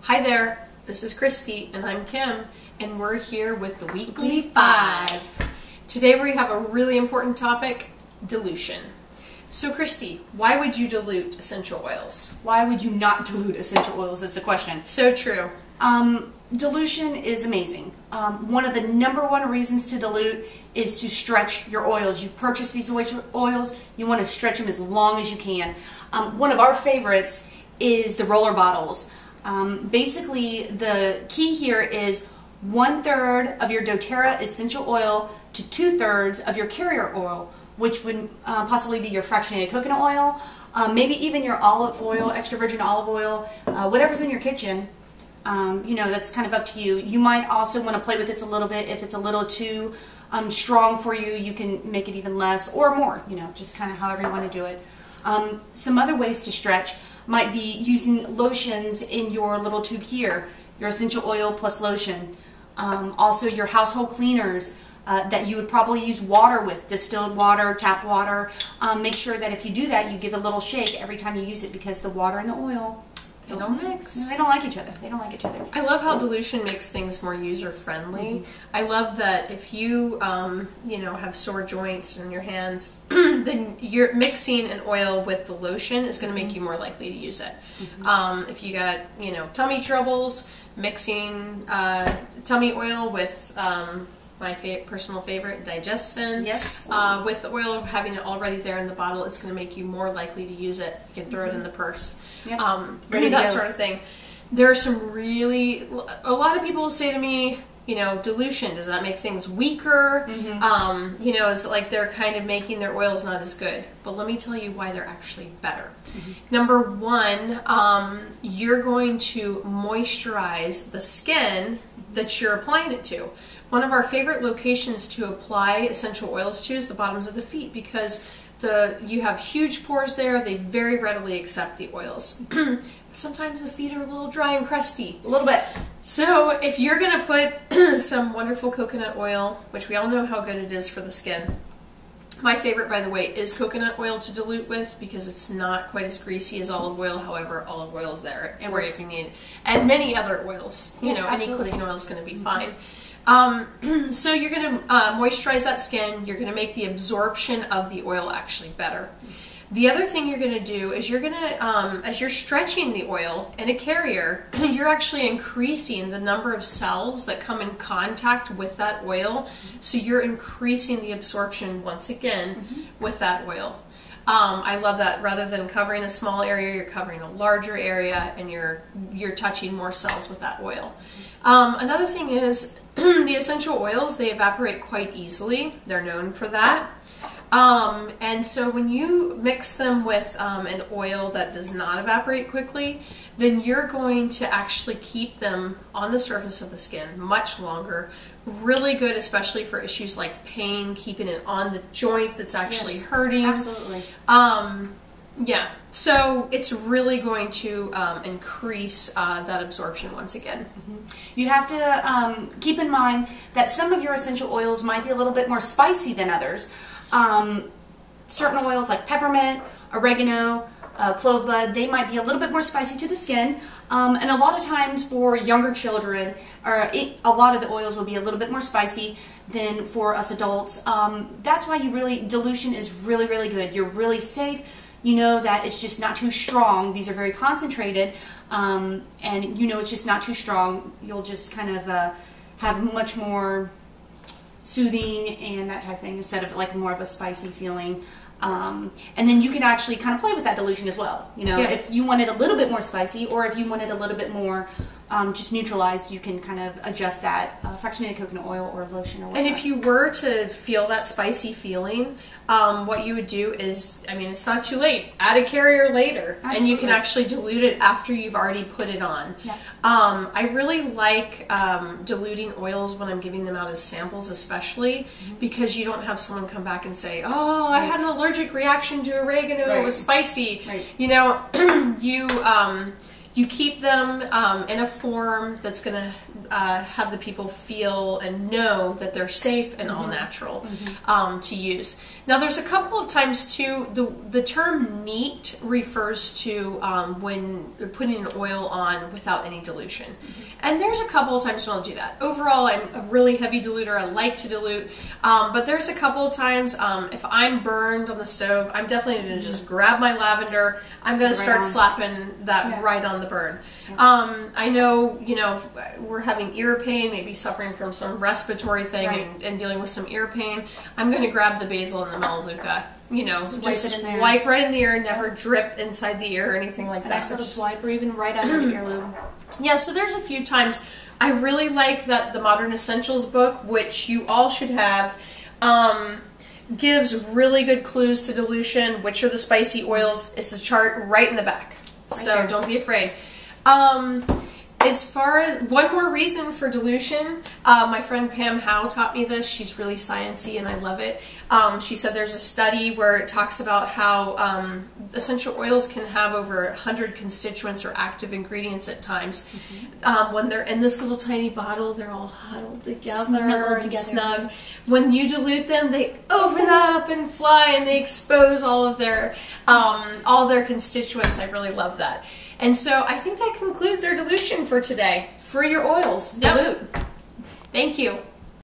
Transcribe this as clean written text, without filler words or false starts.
Hi there, this is Christy and I'm Kim, and we're here with the Weekly 5. Today we have a really important topic, dilution. So Christy, why would you dilute essential oils? Why would you not dilute essential oils is the question. So true. Dilution is amazing. One of the #1 reasons to dilute is to stretch your oils. You've purchased these oils, you want to stretch them as long as you can. One of our favorites is the roller bottles. Basically, the key here is 1/3 of your doTerra essential oil to 2/3 of your carrier oil, which would possibly be your fractionated coconut oil, maybe even your olive oil, extra virgin olive oil, whatever's in your kitchen. That's kind of up to you. You might also want to play with this a little bit. If it's a little too strong for you, you can make it even less or more, just kind of however you want to do it. Some other ways to stretch might be using lotions in your little tube here, your essential oil plus lotion. Also your household cleaners that you would probably use water with, distilled water, tap water. Make sure that if you do that, you give a little shake every time you use it, because the water and the oil, they don't mix. No, they don't like each other. They don't like each other. I love how dilution makes things more user-friendly. I love that if you, have sore joints in your hands, then you're mixing an oil with the lotion is going to make you more likely to use it. If you got, tummy troubles, mixing tummy oil with my personal favorite, digestion. Yes. With the oil, having it already there in the bottle, it's going to make you more likely to use it. You can throw it in the purse. Yep. That sort of thing. There are some a lot of people will say to me, dilution, does that make things weaker? It's like they're kind of making their oils not as good. But let me tell you why they're actually better. #1, you're going to moisturize the skin that you're applying it to. One of our favorite locations to apply essential oils to is the bottoms of the feet, because you have huge pores there. They very readily accept the oils. But sometimes the feet are a little dry and crusty. A little bit. So if you're going to put some wonderful coconut oil, which we all know how good it is for the skin. My favorite, by the way, is coconut oil to dilute with, because it's not quite as greasy as olive oil. However, olive oil is there for you if you need. And many other oils. Any cooking oil is going to be fine. So you're going to moisturize that skin. You're going to make the absorption of the oil actually better. The other thing you're going to do is you're going to, as you're stretching the oil in a carrier, you're actually increasing the number of cells that come in contact with that oil. So you're increasing the absorption once again with that oil. I love that. Rather than covering a small area, you're covering a larger area, and you're touching more cells with that oil. Another thing is the essential oils, they evaporate quite easily. They're known for that. And so when you mix them with an oil that does not evaporate quickly, then you're going to actually keep them on the surface of the skin much longer. Really good, especially for issues like pain, keeping it on the joint that's actually hurting. Absolutely. Yeah, so it's really going to increase that absorption once again. You have to keep in mind that some of your essential oils might be a little bit more spicy than others. Certain oils like peppermint, oregano, clove bud, they might be a little bit more spicy to the skin. And a lot of times for younger children, a lot of the oils will be a little bit more spicy than for us adults. That's why dilution is really, really good. You're really safe. You know that it's just not too strong. These are very concentrated, and it's just not too strong. You'll just kind of have much more soothing and that type of thing, instead of like more of a spicy feeling. And then you can actually kind of play with that dilution as well. If you wanted a little bit more spicy, or if you wanted a little bit more just neutralized, you can kind of adjust that fractionated coconut oil or lotion or whatever. And if you were to feel that spicy feeling, what you would do is, it's not too late. Add a carrier later. Absolutely. And you can actually dilute it after you've already put it on. Yeah. I really like diluting oils when I'm giving them out as samples, especially because you don't have someone come back and say, oh, I had an allergic reaction to oregano, it was spicy. Right. you keep them in a form that's going to have the people feel and know that they're safe and all natural to use. Now, there's a couple of times too, the term neat refers to when putting an oil on without any dilution. And there's a couple of times when I'll do that. Overall, I'm a really heavy diluter. I like to dilute. But there's a couple of times, if I'm burned on the stove, I'm definitely going to just grab my lavender. I'm going to start slapping that right on the burn. I know, you know, if we're having ear pain, maybe suffering from some respiratory thing and dealing with some ear pain. I'm going to grab the basil and the melaleuca. You know, just wipe right in the ear, never drip inside the ear or anything like that. Nice little swipe, or even right under the earlobe. Yeah, so there's a few times. I really like that the Modern Essentials book, which you all should have, gives really good clues to dilution, which are the spicy oils. It's a chart right in the back, so don't be afraid. As far as one more reason for dilution, my friend Pam Howe taught me this. She's really sciencey and I love it. She said there's a study where it talks about how essential oils can have over 100 constituents or active ingredients at times. When they're in this little tiny bottle, they're all huddled together and snug. When you dilute them, they open up and fly and they expose all their constituents. I really love that. And so I think that concludes our dilution for today. For your oils, dilute. Thank you.